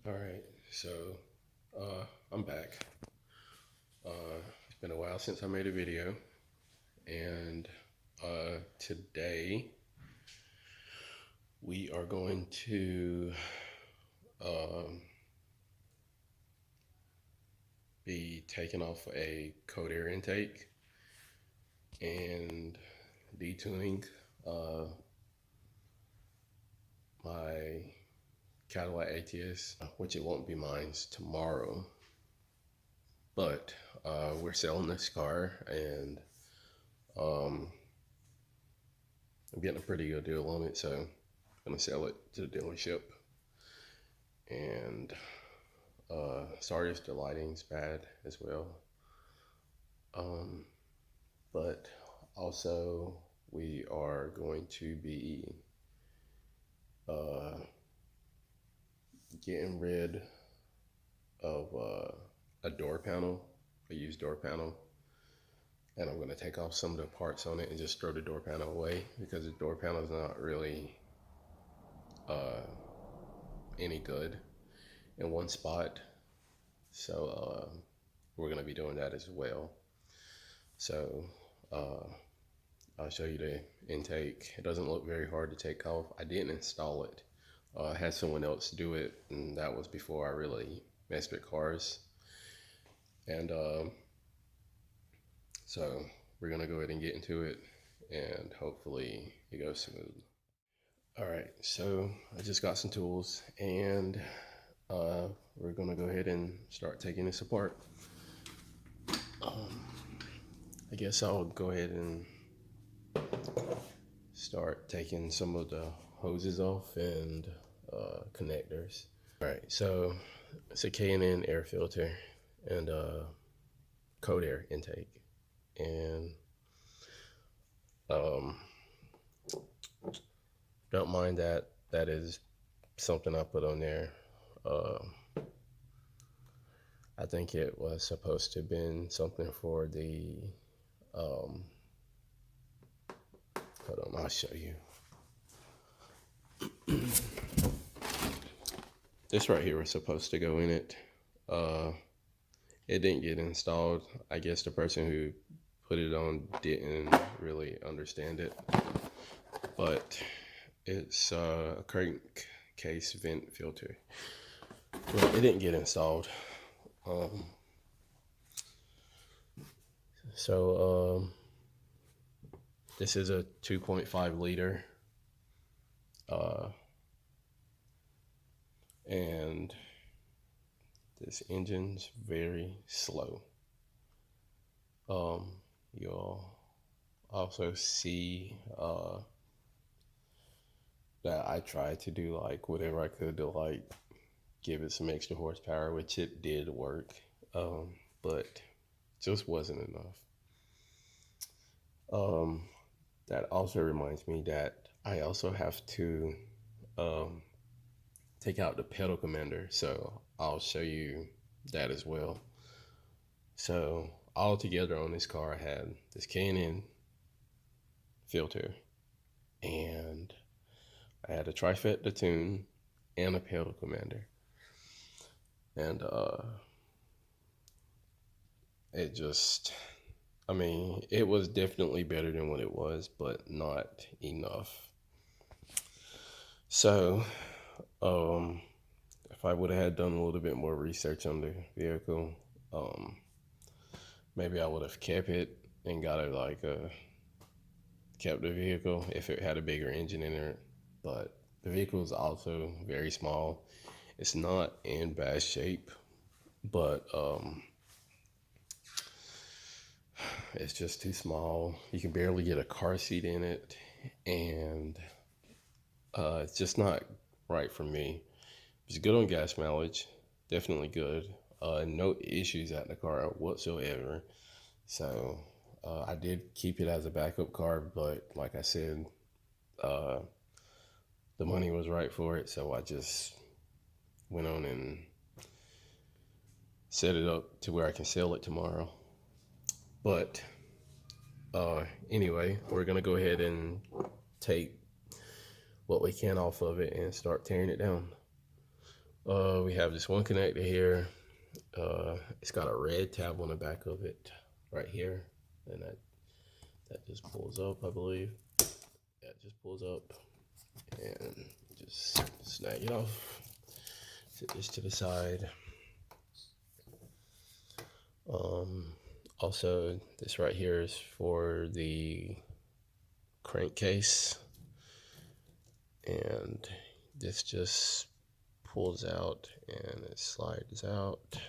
All right, so I'm back. It's been a while since I made a video, and today we are going to um, be taking off a cold air intake and detuning my Cadillac ATS, which it won't be mine tomorrow. But we're selling this car, and I'm getting a pretty good deal on it, so I'm gonna sell it to the dealership. And sorry if the lighting's bad as well. But also we are going to be getting rid of a door panel, a used door panel, and I'm going to take off some of the parts on it and just throw the door panel away because the door panel is not really any good in one spot. So we're going to be doing that as well. So I'll show you the intake. It doesn't look very hard to take off. I didn't install it. I had someone else do it, and that was before I really messed with cars. And so we're gonna go ahead and get into it, and hopefully it goes smooth. All right, so I just got some tools, and we're gonna go ahead and start taking this apart. I guess I'll go ahead and start taking some of the hoses off and connectors. All right, so it's a K&N air filter and cold air intake, and don't mind that. That is something I put on there. I think it was supposed to have been something for the hold on, I'll show you. This right here was supposed to go in it. It didn't get installed. I guess the person who put it on didn't really understand it. But it's a crankcase vent filter. Well, it didn't get installed. This is a 2.5 liter. And this engine's very slow. You'll also see that I tried to do like whatever I could to like give it some extra horsepower, which it did work, but just wasn't enough. That also reminds me that I also have to take out the pedal commander, so I'll show you that as well. So all together on this car, I had this K&N filter, and I had a trifecta tune and a pedal commander, and it just, I mean, it was definitely better than what it was, but not enough. So if I would have had done a little bit more research on the vehicle, maybe I would have kept it and got it like kept the vehicle if it had a bigger engine in it. But the vehicle is also very small. It's not in bad shape, but it's just too small. You can barely get a car seat in it, and it's just not right for me. It's good on gas mileage, definitely good. No issues at the car whatsoever. So I did keep it as a backup car, but like I said, the money was right for it, so I just went on and set it up to where I can sell it tomorrow. But anyway, we're gonna go ahead and take what we can off of it and start tearing it down. We have this one connector here. It's got a red tab on the back of it right here, and that just pulls up, I believe. Yeah, it just pulls up, and just snag it off. Set this to the side. Also, this right here is for the crankcase, and this just pulls out and it slides out.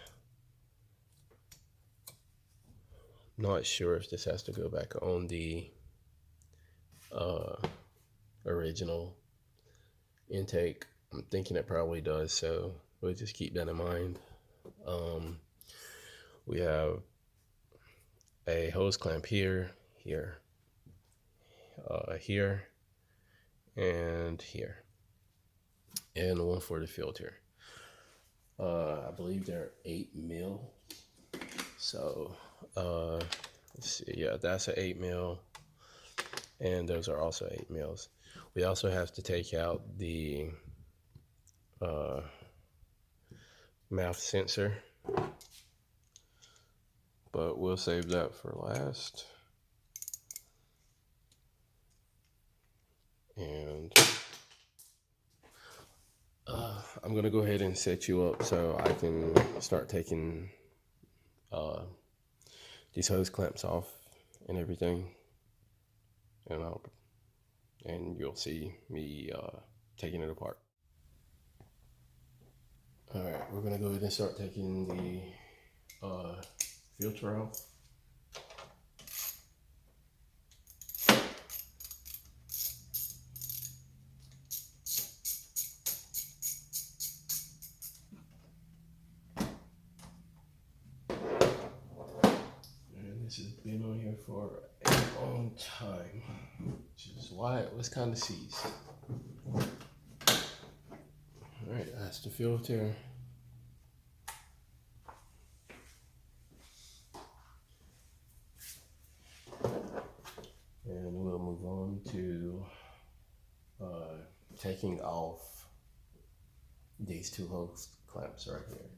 Not sure if this has to go back on the original intake. I'm thinking it probably does, so we'll just keep that in mind. We have a hose clamp here, here, here, and here, and one for the filter. I believe they're 8 mil. So let's see. Yeah, that's an 8 mil, and those are also 8 mils. We also have to take out the mouth sensor, but we'll save that for last. And I'm gonna go ahead and set you up so I can start taking these hose clamps off and everything, and you'll see me taking it apart. All right, we're gonna go ahead and start taking the filter off. This has been on here for a long time, which is why it was kind of seized. Alright, that's the filter. And we'll move on to taking off these two hose clamps right here.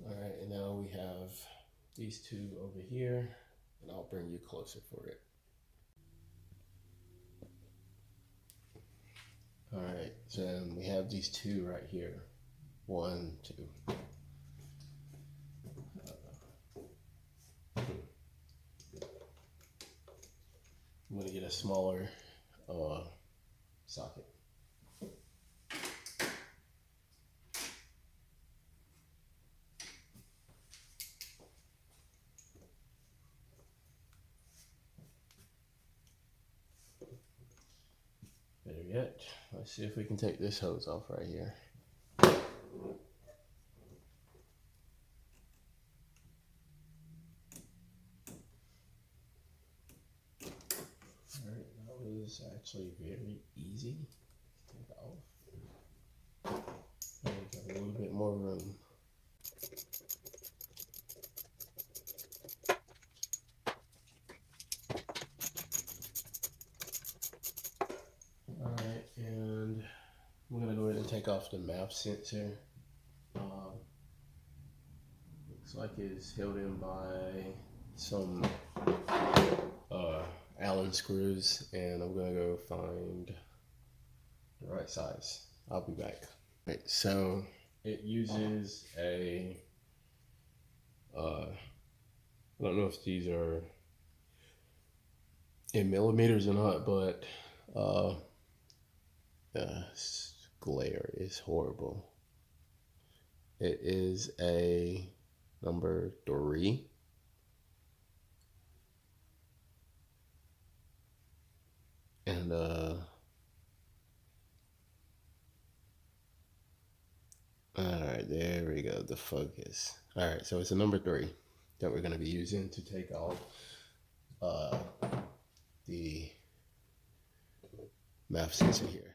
Alright, and now we have these two over here, and I'll bring you closer for it. Alright, so then we have these two right here. 1, 2. I'm going to get a smaller socket. Better yet, let's see if we can take this hose off right here. Alright, that was actually very easy to take off. And we got a little bit more room. Alright, and I'm going to go ahead and take off the mouth sensor. Looks like it's held in by some Allen screws, and I'm going to go find the right size. I'll be back. Right, so it uses a, I don't know if these are in millimeters or not, but the glare is horrible. It is a number 3. And alright, there we go, the focus. Alright, so it's a number 3 that we're going to be using to take off the mouth sensor here.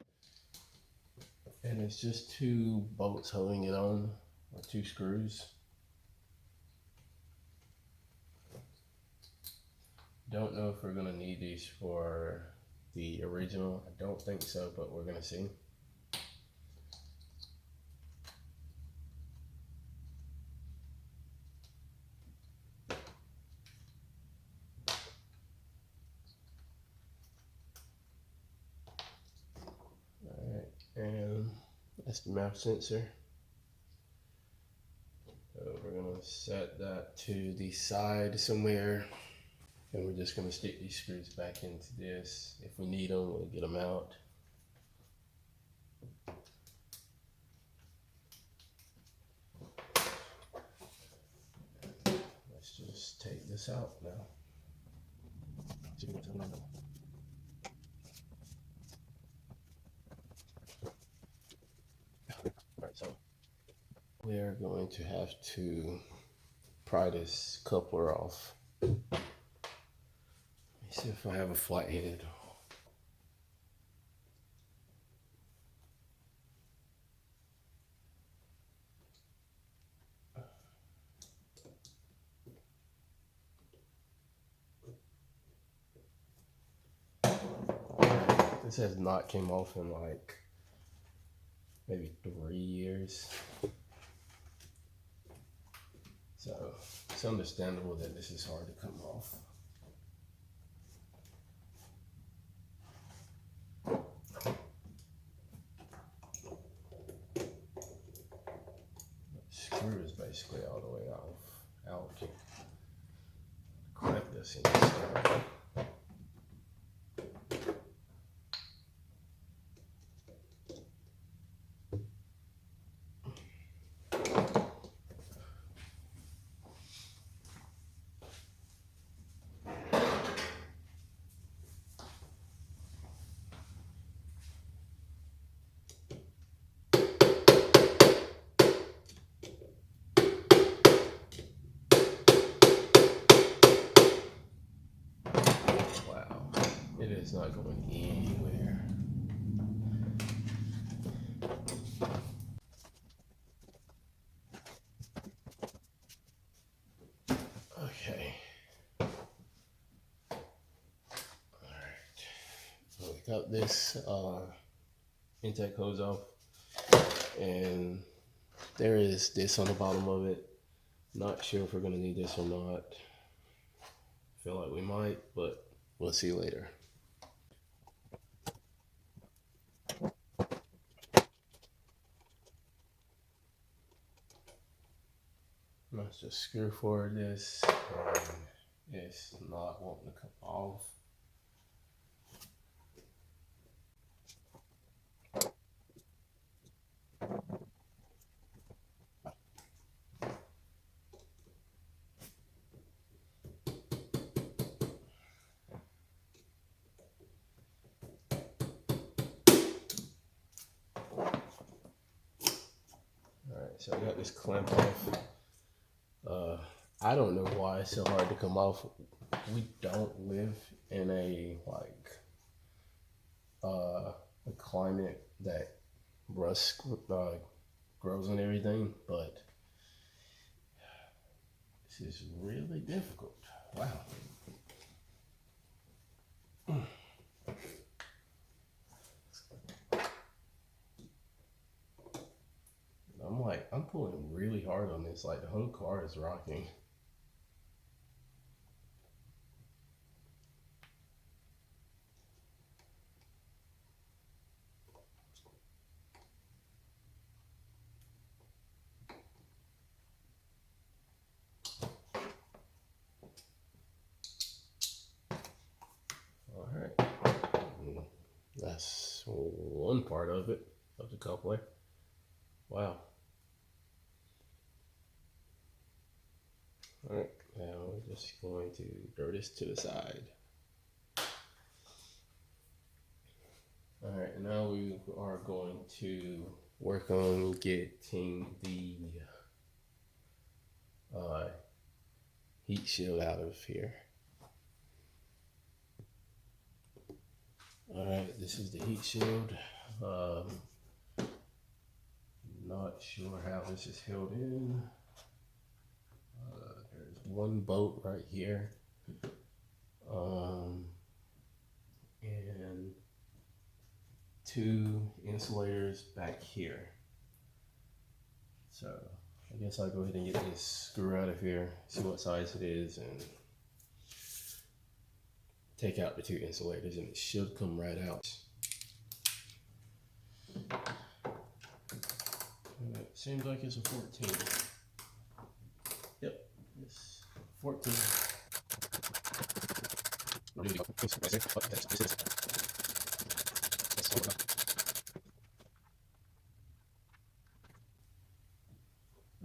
And it's just 2 bolts holding it on, or 2 screws. Don't know if we're gonna need these for the original. I don't think so, but we're gonna see. Alright, and that's the mouth sensor. So we're gonna set that to the side somewhere. And we're just gonna stick these screws back into this. If we need them, we'll get them out. Let's just take this out now. Alright, so we're going to have to pry this coupler off. Let me see if I have a flathead. This has not came off in like maybe 3 years. So it's understandable that this is hard to come off. The screw is basically all the way out. Clamp this in this stuff. It is not going anywhere. Okay. Alright. So we got this intake hose off. And there is this on the bottom of it. Not sure if we're going to need this or not. Feel like we might, but we'll see later. Let's just screw forward this, and it's not wanting to come off. Alright, so I got this clamp off. I don't know why it's so hard to come off. We don't live in a climate that rust grows and everything, but this is really difficult. Wow. I'm pulling really hard on this, like the whole car is rocking. All right, that's one part of it, of the coupler. Wow. All right, now we're just going to throw this to the side. All right, and now we are going to work on getting the heat shield out of here. All right, this is the heat shield. Not sure how this is held in. There's one bolt right here. and 2 insulators back here. So I guess I'll go ahead and get this screw out of here, see what size it is, and take out the 2 insulators, and it should come right out. And it seems like it's a 14. Yep, it's 14.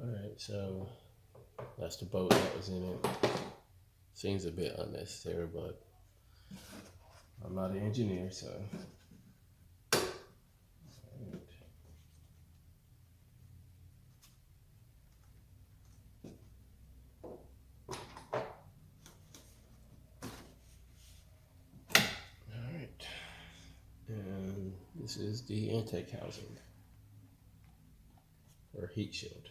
Alright, so that's the bolt that was in it. Seems a bit unnecessary, but I'm not an engineer, so. Alright, and this is the intake housing, or heat shield.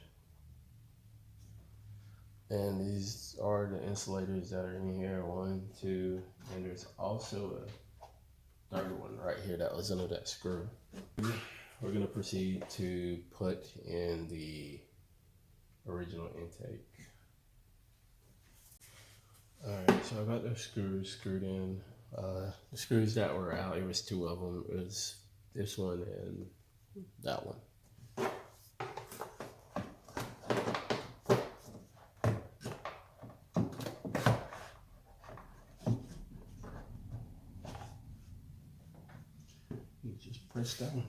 And these are the insulators that are in here, 1, 2, and there's also a third one right here that was under that screw. We're gonna proceed to put in the original intake. Alright, so I got those screws screwed in. The screws that were out, it was 2 of them. It was this one and that one. You just press down.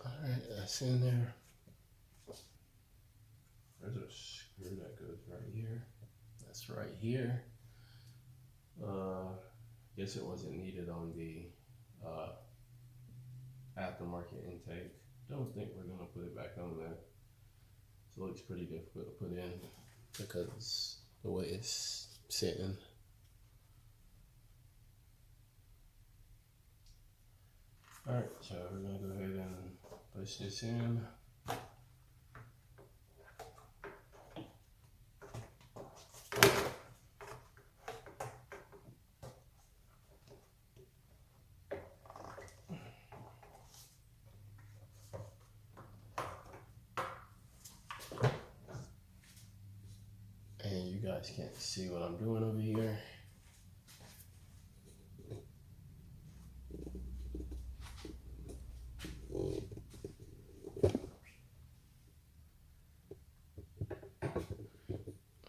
Alright, that's in there. There's a screw that goes right here. That's right here. Guess it wasn't needed on the aftermarket intake. Don't think we're gonna put it back on there. So it looks pretty difficult to put in because the way it's sitting. Alright, so we're gonna go ahead and push this in. And you guys can't see what I'm doing over here.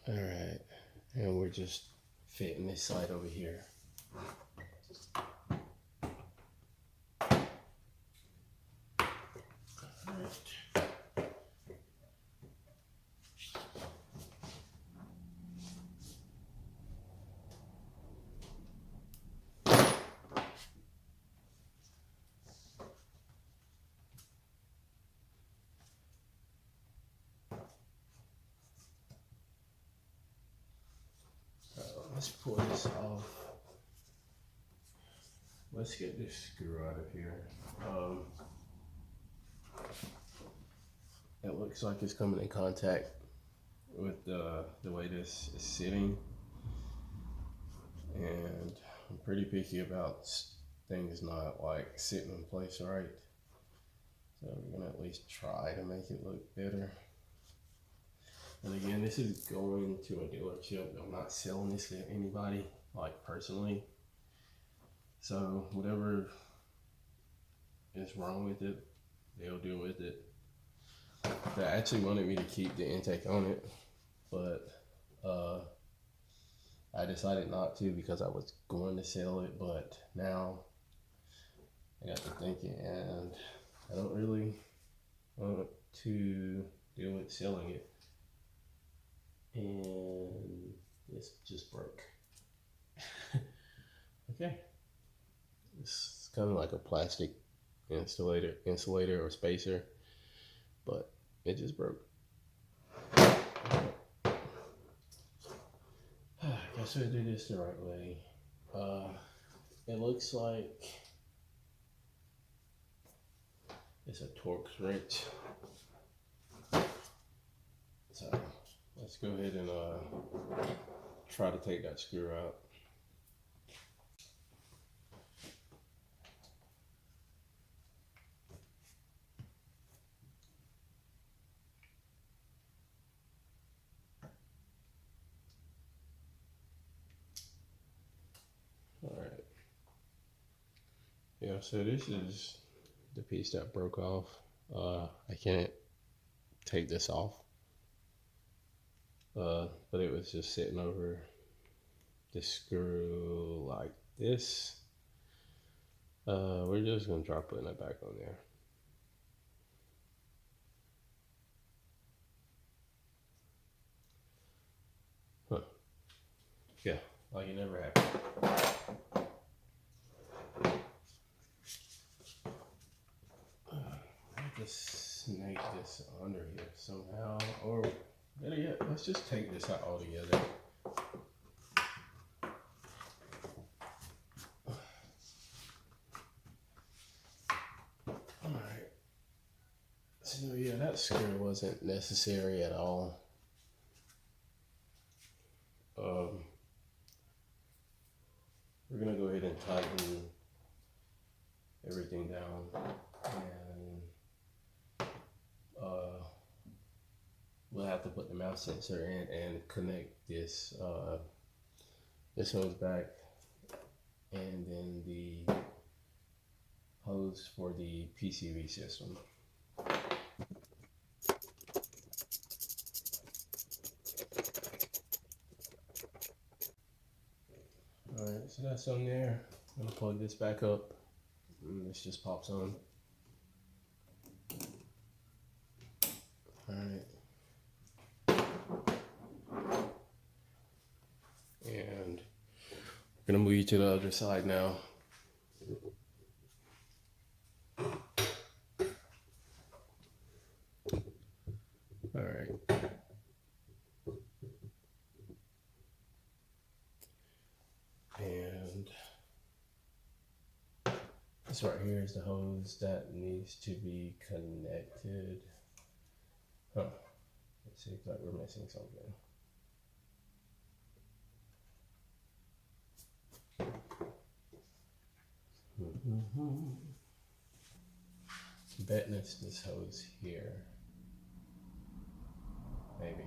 Alright, and we're just fitting this side over here. Let's pull this off. Let's get this screw out of here. It looks like it's coming in contact with the way this is sitting. And I'm pretty picky about things not like sitting in place right. So we're gonna at least try to make it look better. And again, this is going to a dealership. I'm not selling this to anybody, like personally. So whatever is wrong with it, they'll deal with it. They actually wanted me to keep the intake on it, but I decided not to because I was going to sell it, but now I got to thinking and I don't really want to deal with selling it. And this just broke. Okay. It's kind of like a plastic insulator or spacer, but it just broke. I guess we'll do this the right way. It looks like it's a Torx wrench. So let's go ahead and try to take that screw out. All right. Yeah, so this is the piece that broke off. I can't take this off, but it was just sitting over the screw like this. We're just gonna try putting it back on there. Huh. Yeah, like it never happened. Just snake this under here somehow, or better yet, let's just take this out altogether. Alright, so yeah, that screw wasn't necessary at all. We're gonna go ahead and tighten everything down, and we'll have to put the mouth sensor in and connect this this hose back, and then the hose for the PCV system. Alright, so that's on there. I'm gonna plug this back up, and this just pops on. Alright. And we're gonna move you to the other side now. Alright. And this right here is the hose that needs to be connected. Huh. It seems like we're missing something. Betting it's this hose here. Maybe.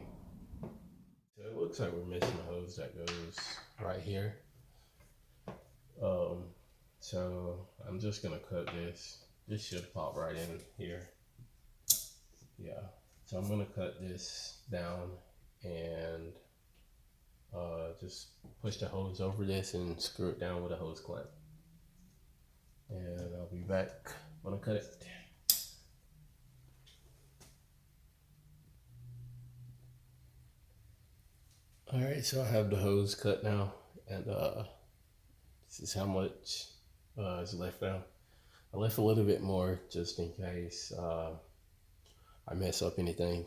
So it looks like we're missing a hose that goes right here. So I'm just gonna cut this. This should pop right in here. Yeah. So I'm gonna cut this down and just push the hose over this and screw it down with a hose clamp. And I'll be back when I cut it. Alright, so I have the hose cut now, and this is how much is left now. I left a little bit more just in case I mess up anything.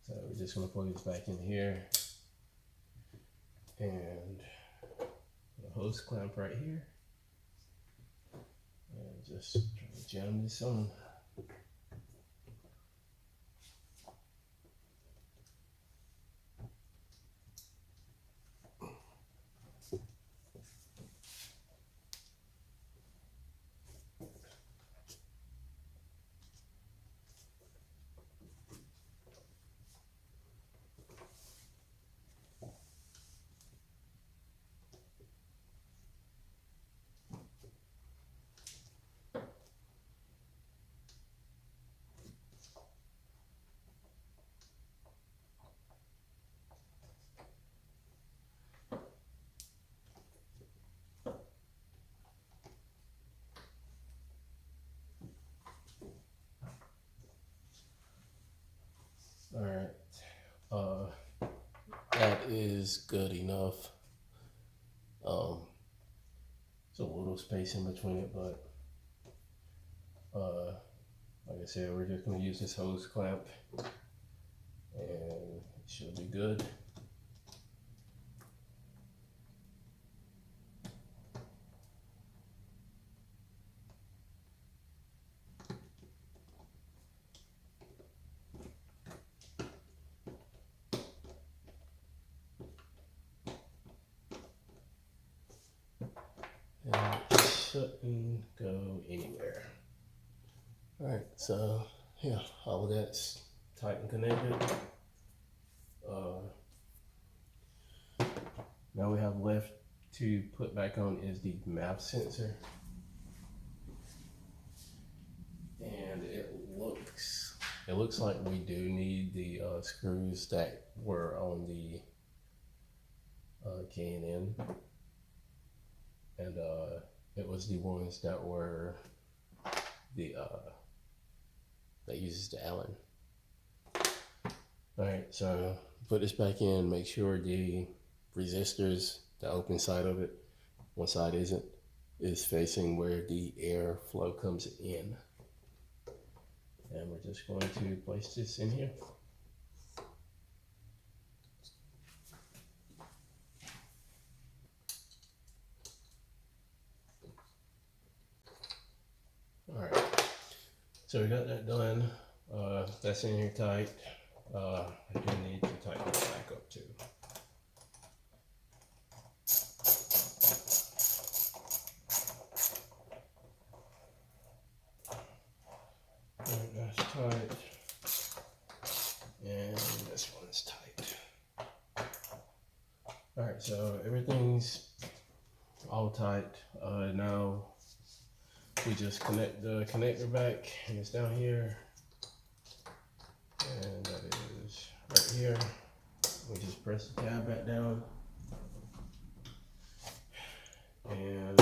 So we're just gonna plug this back in here, and the hose clamp right here, and just try to jam this on. Alright, that is good enough. There's a little space in between it, but like I said, we're just gonna use this hose clamp, and it should be good. shouldn't go anywhere. All right, so yeah, all of that's tight and connected. Now we have left to put back on is the map sensor. And it looks like we do need the screws that were on the K&N, and it was the ones that were the that uses the Allen. All right, so put this back in. Make sure the resistors, the open side of it, one side isn't, is facing where the air flow comes in. And we're just going to place this in here. All right, so we got that done. That's in here tight. I do need to tighten it back up too. All right, that's tight. And this one's tight. All right, so everything's all tight. Now we just connect the connector back, and it's down here. And that is right here. We just press the tab back down. And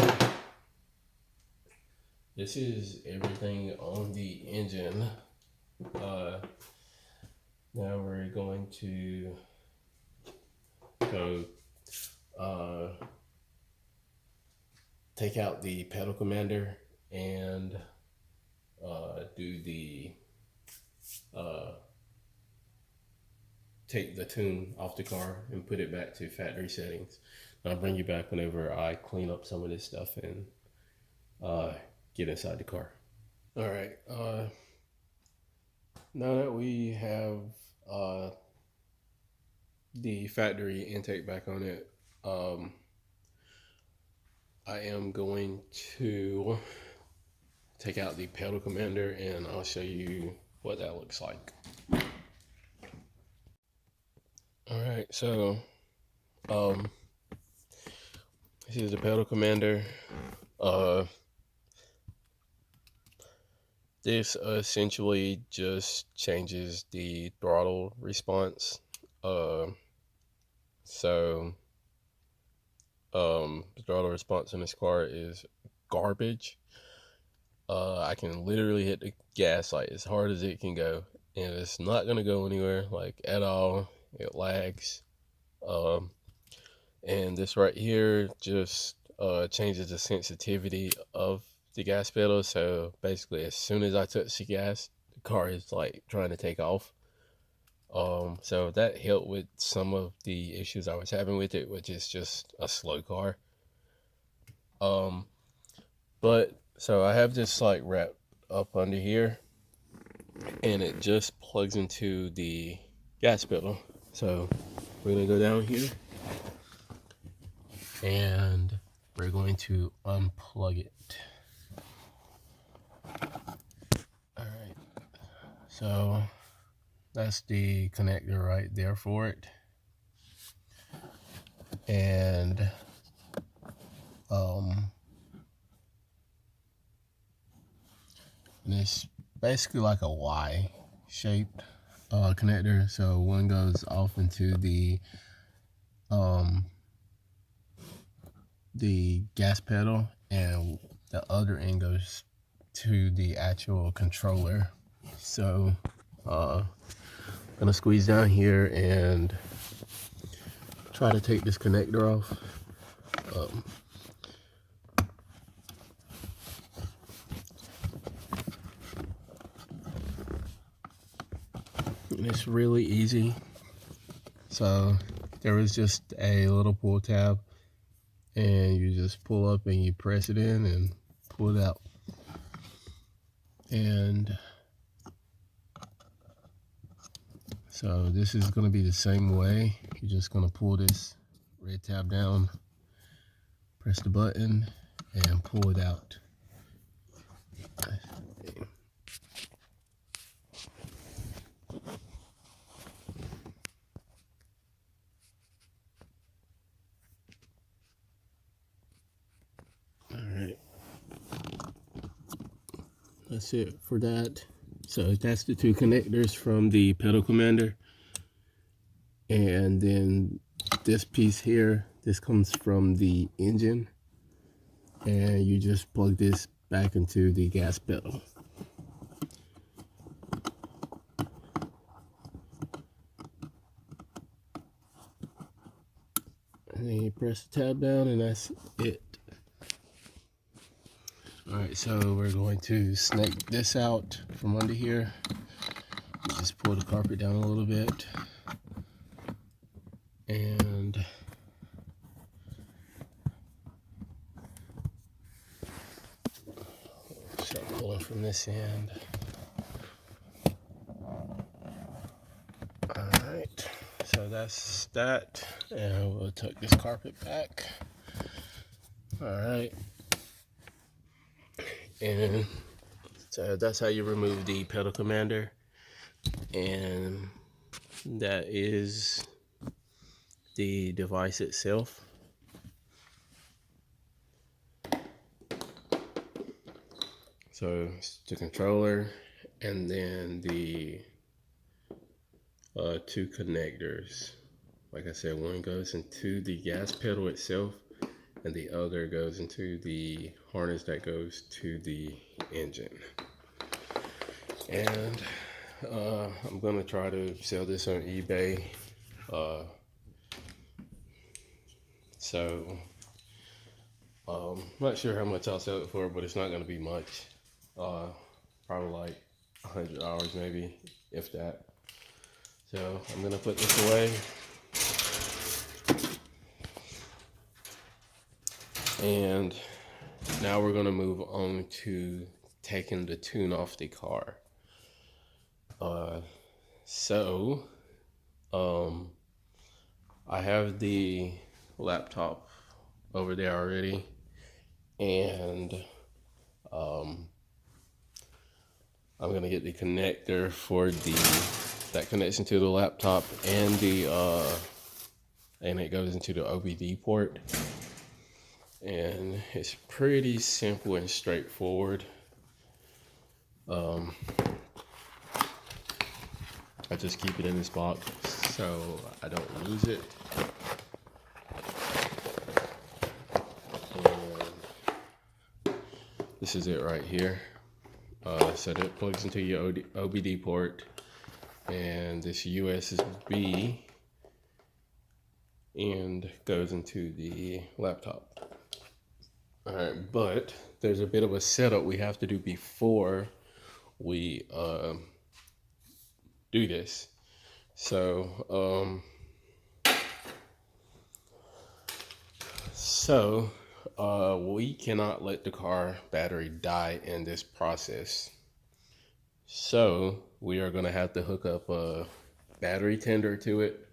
this is everything on the engine. Now we're going to go take out the pedal commander and do the take the tune off the car and put it back to factory settings. And I'll bring you back whenever I clean up some of this stuff and get inside the car. All right, now that we have the factory intake back on it, I am going to take out the pedal commander and I'll show you what that looks like. All right, so this is the pedal commander. This essentially just changes the throttle response. The throttle response in this car is garbage. I can literally hit the gas like as hard as it can go, and it's not gonna go anywhere like at all. It lags. And this right here just changes the sensitivity of the gas pedal. So basically, as soon as I touch the gas, the car is like trying to take off. So that helped with some of the issues I was having with it, which is just a slow car. But so I have this like wrapped up under here, and it just plugs into the gas pedal. So we're gonna go down here and we're going to unplug it. All right, so that's the connector right there for it. And it's basically like a Y shaped connector. So one goes off into the gas pedal, and the other end goes to the actual controller. So I'm gonna squeeze down here and try to take this connector off. And it's really easy. So there was just a little pull tab, and you just pull up and you press it in and pull it out. And so this is going to be the same way. You're just going to pull this red tab down, press the button, and pull it out. All right, that's it for that. So that's the two connectors from the pedal commander, and then this piece here, this comes from the engine, and you just plug this back into the gas pedal. And then you press the tab down, and that's it. All right, so we're going to snake this out from under here. Just pull the carpet down a little bit, and start pulling from this end. All right, so that's that, and we'll tuck this carpet back. All right, and so that's how you remove the pedal commander, and that is the device itself. So it's the controller, and then the two connectors. Like I said, one goes into the gas pedal itself, and the other goes into the harness that goes to the engine. And I'm gonna try to sell this on eBay. Not sure how much I'll sell it for, but it's not gonna be much. Probably like $100 maybe, if that. So I'm gonna put this away. And now we're gonna move on to taking the tune off the car. I have the laptop over there already, and I'm gonna get the connector for that connection to the laptop, and and it goes into the OBD port, and it's pretty simple and straightforward. I just keep it in this box so I don't lose it. And this is it right here. So that plugs into your OBD port, and this USB and goes into the laptop. All right, but there's a bit of a setup we have to do before we do this. So we cannot let the car battery die in this process. So we are gonna have to hook up a battery tender to it,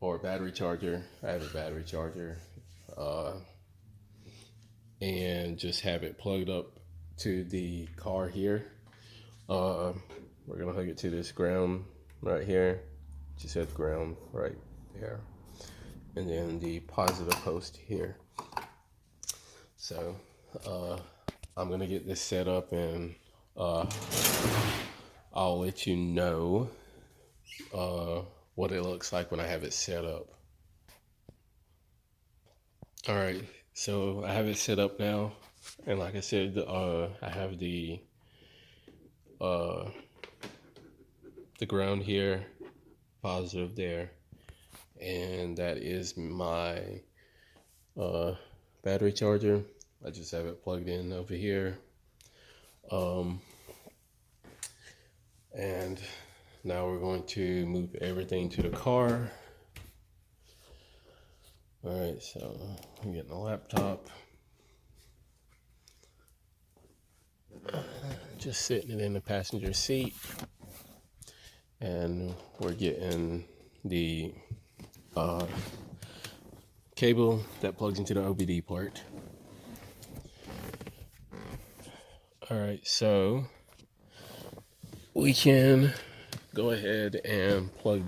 or a battery charger. I have a battery charger, and just have it plugged up to the car here. We're gonna hook it to this ground right here. Just at the ground right there, and then the positive post here. So I'm gonna get this set up, and I'll let you know what it looks like when I have it set up. All right, so I have it set up now, and like I said, I have the ground here, positive there, and that is my battery charger. I just have it plugged in over here. And now we're going to move everything to the car. All right, so I'm getting the laptop. Just sitting it in the passenger seat. And we're getting the cable that plugs into the OBD port. All right, so we can go ahead and plug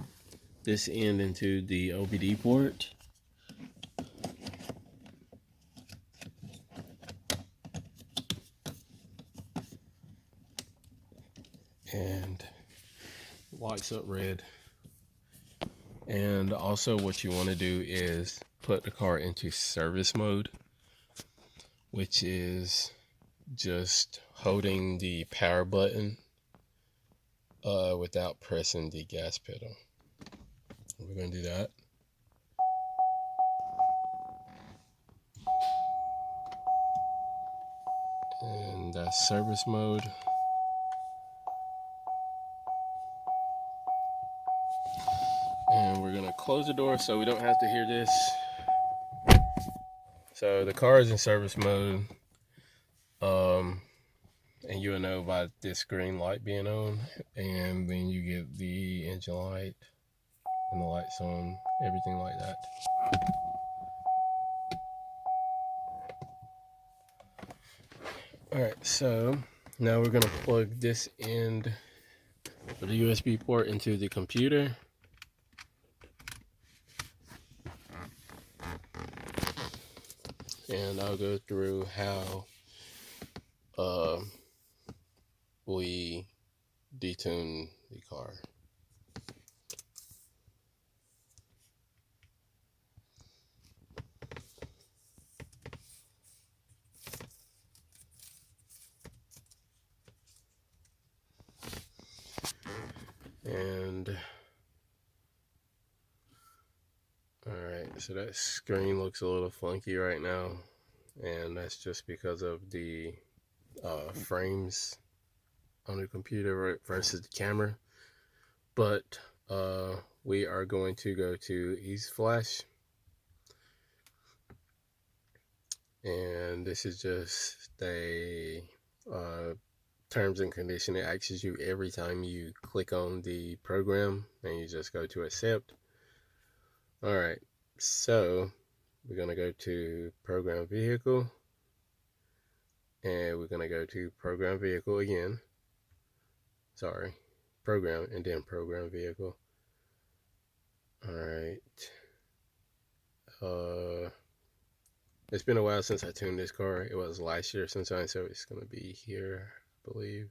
this end into the OBD port. And lights up red. And also what you want to do is put the car into service mode, which is just holding the power button without pressing the gas pedal. We're going to do that. And that's service mode. And we're going to close the door so we don't have to hear this. So the car is in service mode. And you'll know by this green light being on. And then you get the engine light and the lights on, everything like that. Alright, so now we're going to plug this end of the USB port into the computer. And I'll go through how we detune the car. And alright, so that screen looks a little funky right now, and that's just because of the frames on the computer versus the camera. But we are going to go to Ease Flash, and this is just a terms and condition. It asks you every time you click on the program, and you just go to accept. All right, so we're gonna go to program vehicle, and we're gonna go to program vehicle again. Sorry, program and then program vehicle. All right. It's been a while since I tuned this car. It was last year sometime, so it's gonna be here, I believe.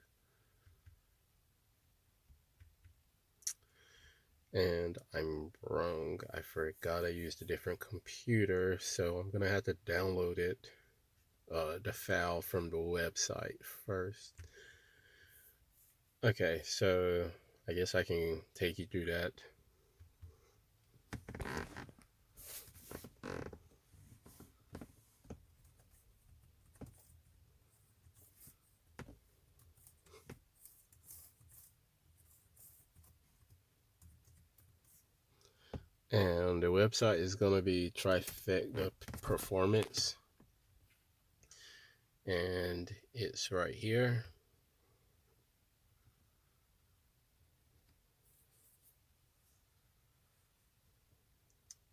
And I'm wrong. I forgot I used a different computer, so I'm gonna have to download it, the file from the website first. Okay, so I guess I can take you through that. And the website is going to be Trifecta Performance. And it's right here.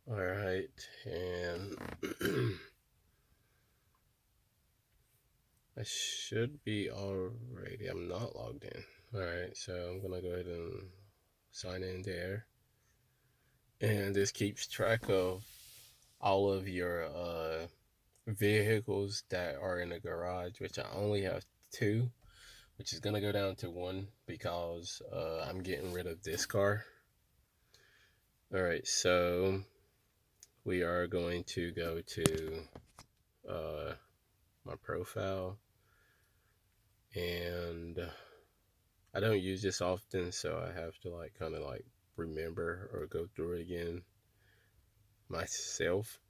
All right. And I should be already. I'm not logged in. All right. So I'm going to go ahead and sign in there. And this keeps track of all of your vehicles that are in the garage, which I only have 2, which is going to go down to 1 because I'm getting rid of this car. All right, so we are going to go to my profile, and I don't use this often, so I have to kind of remember or go through it again myself.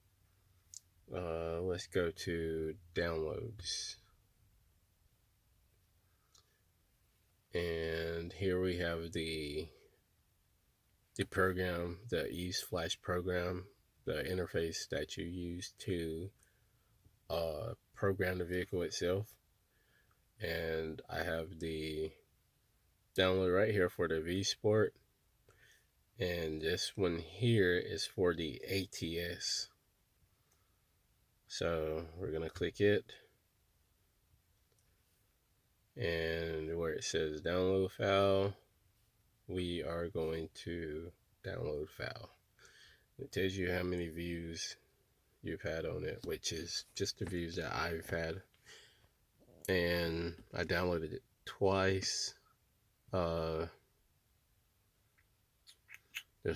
Let's go to downloads. And here we have the program, the Ease Flash program, the interface that you use to program the vehicle itself. And I have the download right here for the V Sport, and this one here is for the ATS. So we're gonna click it, And where it says download file, we are going to download file. It tells you how many views you've had on it, which is just the views that I've had. And I downloaded it twice. This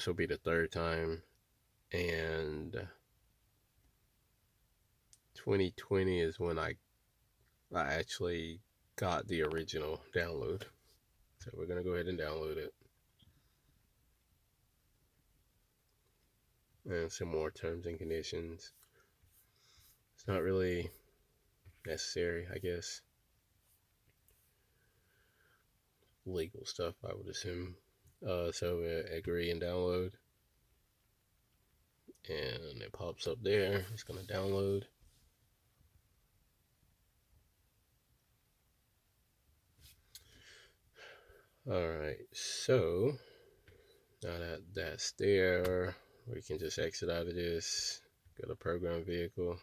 will be the third time. And 2020 is when I actually got the original download. So we're going to go ahead and download it. And some more terms and conditions. It's not really necessary, I guess. Legal stuff, I would assume. So agree and download. And it pops up there. It's going to download. Alright, so now that that's there, we can just exit out of this, go to program vehicle.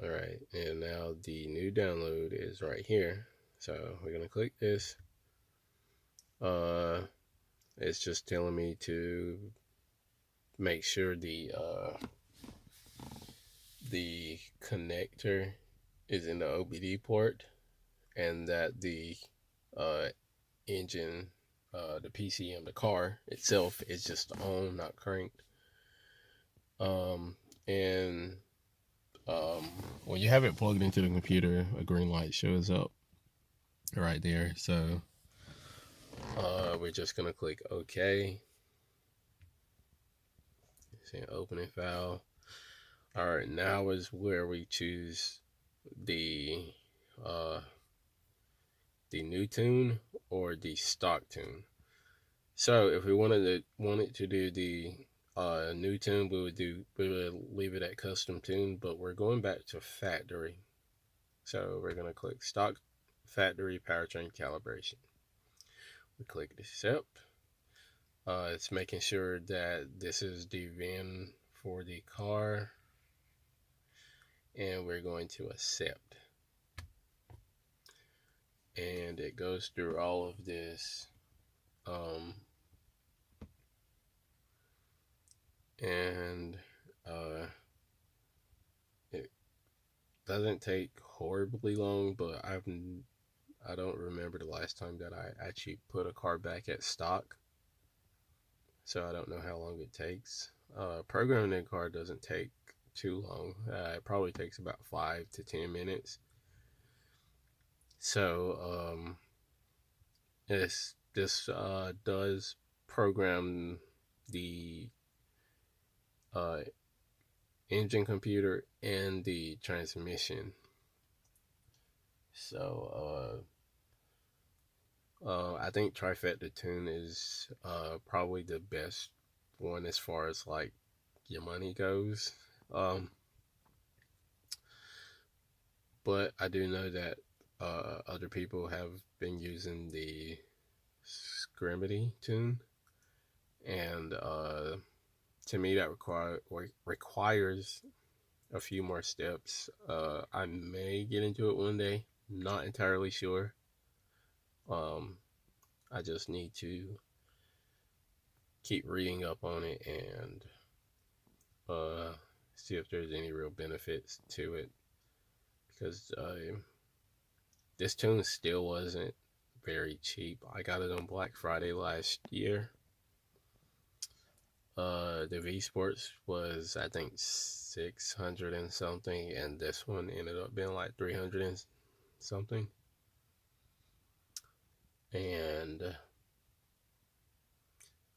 Alright, and now the new download is right here. So we're going to click this. It's just telling me to make sure the connector is in the OBD port, and that the engine, the PCM, the car itself is just on, not cranked. When you have it plugged into the computer, a green light shows up right there. So we're just gonna click OK. Say opening file. All right, now is where we choose the new tune or the stock tune. So if we wanted to do the new tune, we would leave it at custom tune, but we're going back to factory. So we're gonna click stock factory powertrain calibration. We click accept. It's making sure that this is the VIN for the car, and we're going to accept. And it goes through all of this. It doesn't take horribly long, but I don't remember the last time that I actually put a car back at stock, so I don't know how long it takes. Programming a car doesn't take too long. It probably takes about 5 to 10 minutes. So this does program the engine computer and the transmission. So I think Trifecta Tune is probably the best one as far as like your money goes. But I do know that other people have been using the Scrimity Tune, and to me that requires a few more steps. I may get into it one day. Not entirely sure. I just need to keep reading up on it and see if there's any real benefits to it, because this tune still wasn't very cheap. I got it on Black Friday last year. The V Sports was, I think, 600 and something, and this one ended up being like 300 and something. And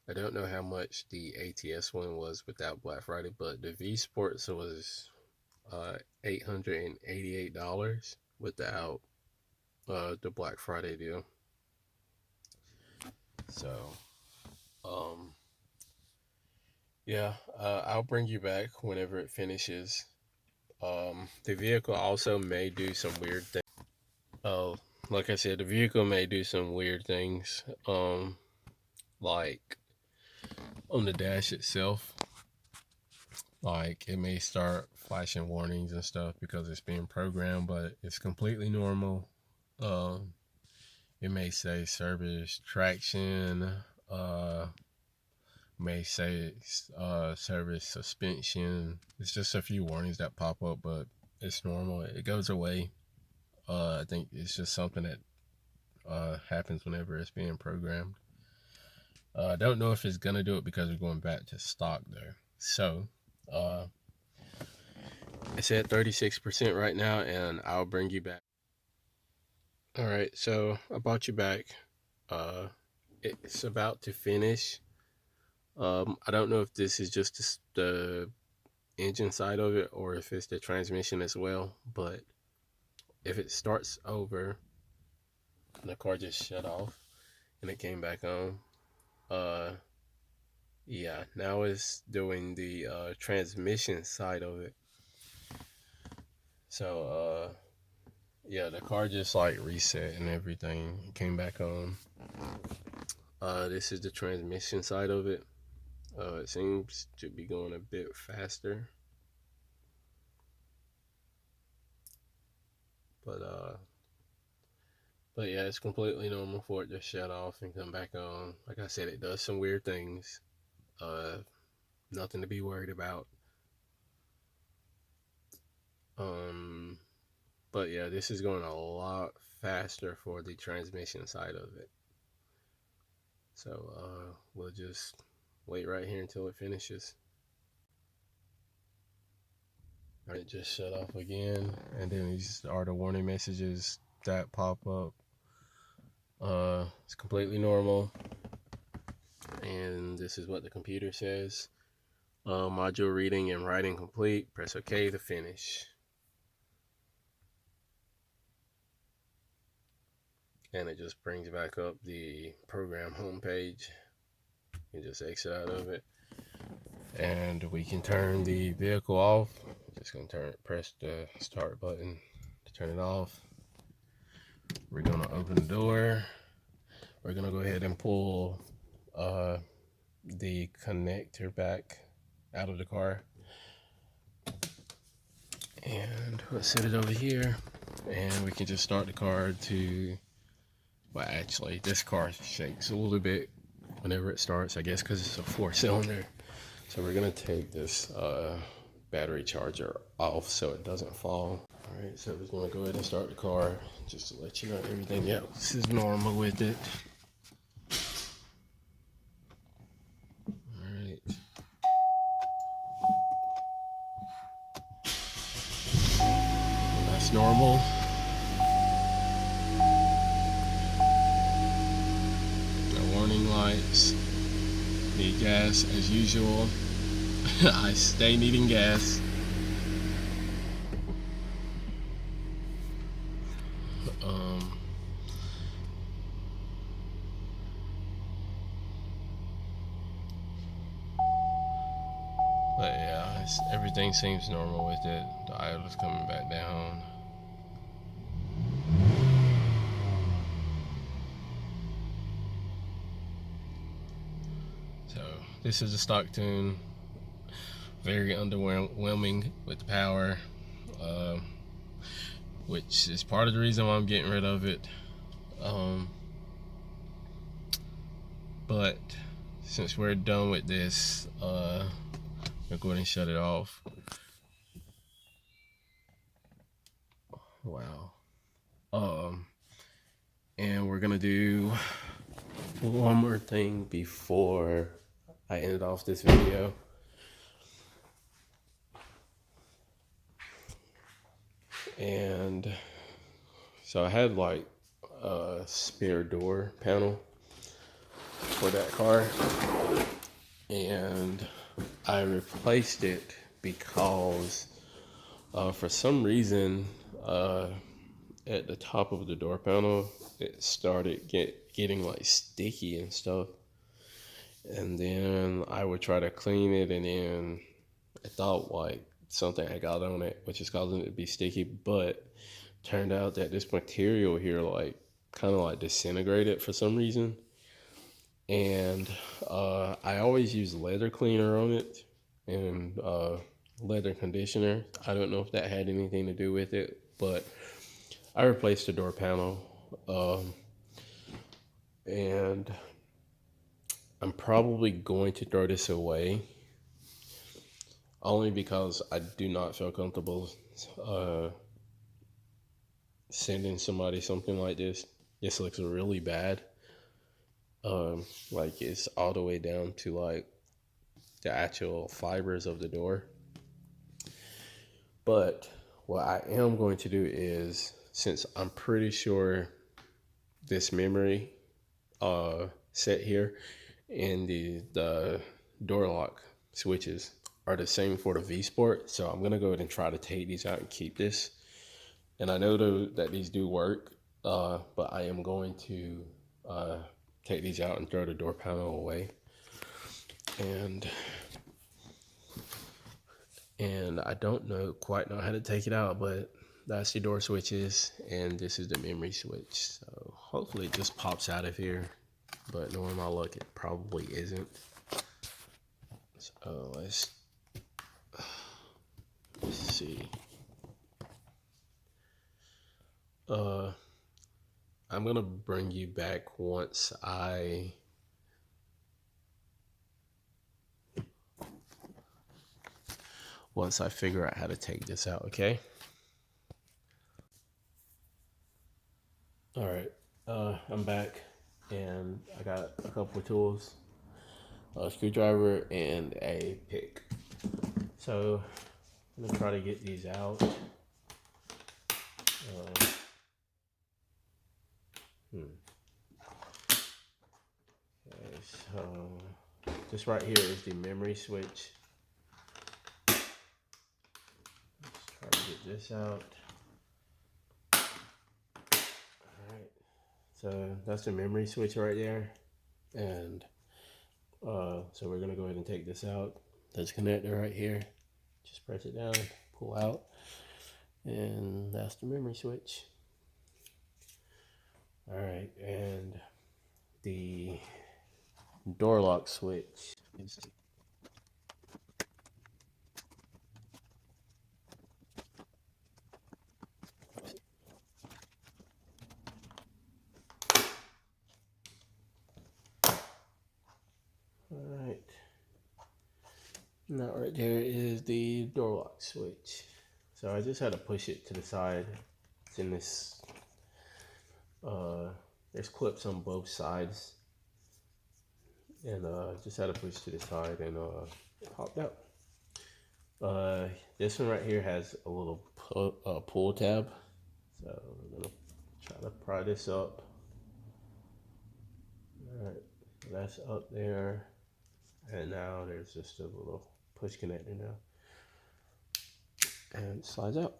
I don't know how much the ATS one was without Black Friday, but the V Sports was $888 without the Black Friday deal. So, yeah, I'll bring you back whenever it finishes. The vehicle also may do some weird things. Like I said, the vehicle may do some weird things. Like on the dash itself, like it may start flashing warnings and stuff because it's being programmed, but it's completely normal. Um, it may say service traction, may say service suspension. It's just a few warnings that pop up, but it's normal. It goes away. I think it's just something that happens whenever it's being programmed. I don't know if it's gonna do it because we're going back to stock though. So uh, it's at 36% right now, and I'll bring you back. All right, so I brought you back. Uh, it's about to finish. I don't know if this is just the engine side of it or if it's the transmission as well, but if it starts over and the car just shut off and it came back on, uh, yeah, now it's doing the transmission side of it. So, yeah, the car just like reset and everything came back on. This is the transmission side of it. It seems to be going a bit faster, but yeah, it's completely normal for it to shut off and come back on. Like I said, it does some weird things. Uh, Nothing to be worried about. Um, but yeah, this is going a lot faster for the transmission side of it. So we'll just wait right here until it finishes. All right, it just shut off again, and then these are the warning messages that pop up. It's completely normal, and this is what the computer says. Module reading and writing complete. Press OK to finish. And it just brings back up the program homepage. You just exit out of it. And we can turn the vehicle off. Just gonna press the start button to turn it off. We're gonna open the door. We're gonna go ahead and pull the connector back out of the car. And let's set it over here. And we can just start the car to, well, actually, this car shakes a little bit whenever it starts, I guess, because it's a 4-cylinder. So we're gonna take this battery charger off so it doesn't fall. All right, so we're gonna go ahead and start the car just to let you know everything else is normal with it. All right. Well, that's normal. The warning lights. Need gas as usual. I stay needing gas. But yeah, everything seems normal with it. The idle's coming back down. So this is a stock tune. Very underwhelming with the power, which is part of the reason why I'm getting rid of it. But since we're done with this, I'll go ahead and shut it off. Wow. And we're gonna do one more thing before I end off this video. And so I had like a spare door panel for that car, and I replaced it because for some reason at the top of the door panel it started getting like sticky and stuff, and then I would try to clean it, and then I thought like something had got on it, which is causing it to be sticky, but turned out that this material here like kind of like disintegrated for some reason. And I always use leather cleaner on it and leather conditioner. I don't know if that had anything to do with it, but I replaced the door panel And I'm probably going to throw this away only because I do not feel comfortable sending somebody something like this. This looks really bad. Like it's all the way down to like the actual fibers of the door. But what I am going to do is, since I'm pretty sure this memory set here and the door lock switches are the same for the V Sport, so I'm gonna go ahead and try to take these out and keep this. And I know that these do work, but I am going to take these out and throw the door panel away. And I don't quite know how to take it out, but that's the door switches, and this is the memory switch. So hopefully it just pops out of here, but knowing my luck, it probably isn't. So let's see. I'm gonna bring you back once I figure out how to take this out, okay? All right, I'm back, and I got a couple of tools, a screwdriver and a pick. So I'm gonna try to get these out. Okay, so this right here is the memory switch. Let's try to get this out. Alright, so that's the memory switch right there. And so we're gonna go ahead and take this out. There's a connector right here. Just press it down, pull out, and that's the memory switch. Alright, and the door lock switch is alright. And that right there is the door lock switch. So I just had to push it to the side. It's in this there's clips on both sides, and just had to push to the side, and it popped out. This one right here has a little pull tab, so I'm gonna try to pry this up. All right, that's up there, and now there's just a little push connector now, and it slides out.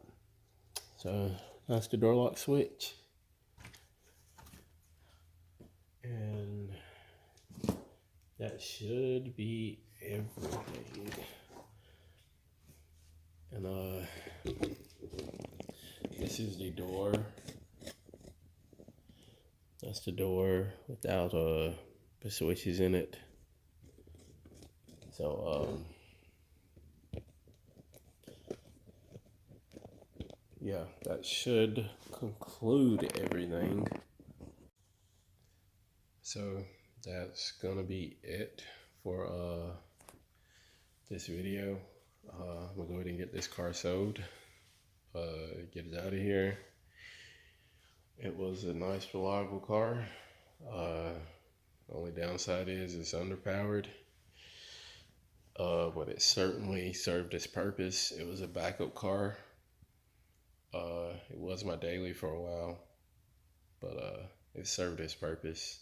So that's the door lock switch. And that should be everything. And this is the door. That's the door without the switches in it. So yeah, that should conclude everything. So that's gonna be it for this video. I'm gonna go ahead and get this car sold, get it out of here. It was a nice, reliable car. Only downside is it's underpowered, but it certainly served its purpose. It was a backup car. It was my daily for a while, but it served its purpose.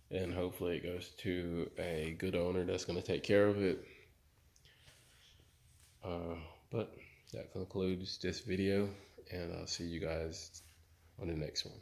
And hopefully it goes to a good owner that's going to take care of it. But that concludes this video, and I'll see you guys on the next one.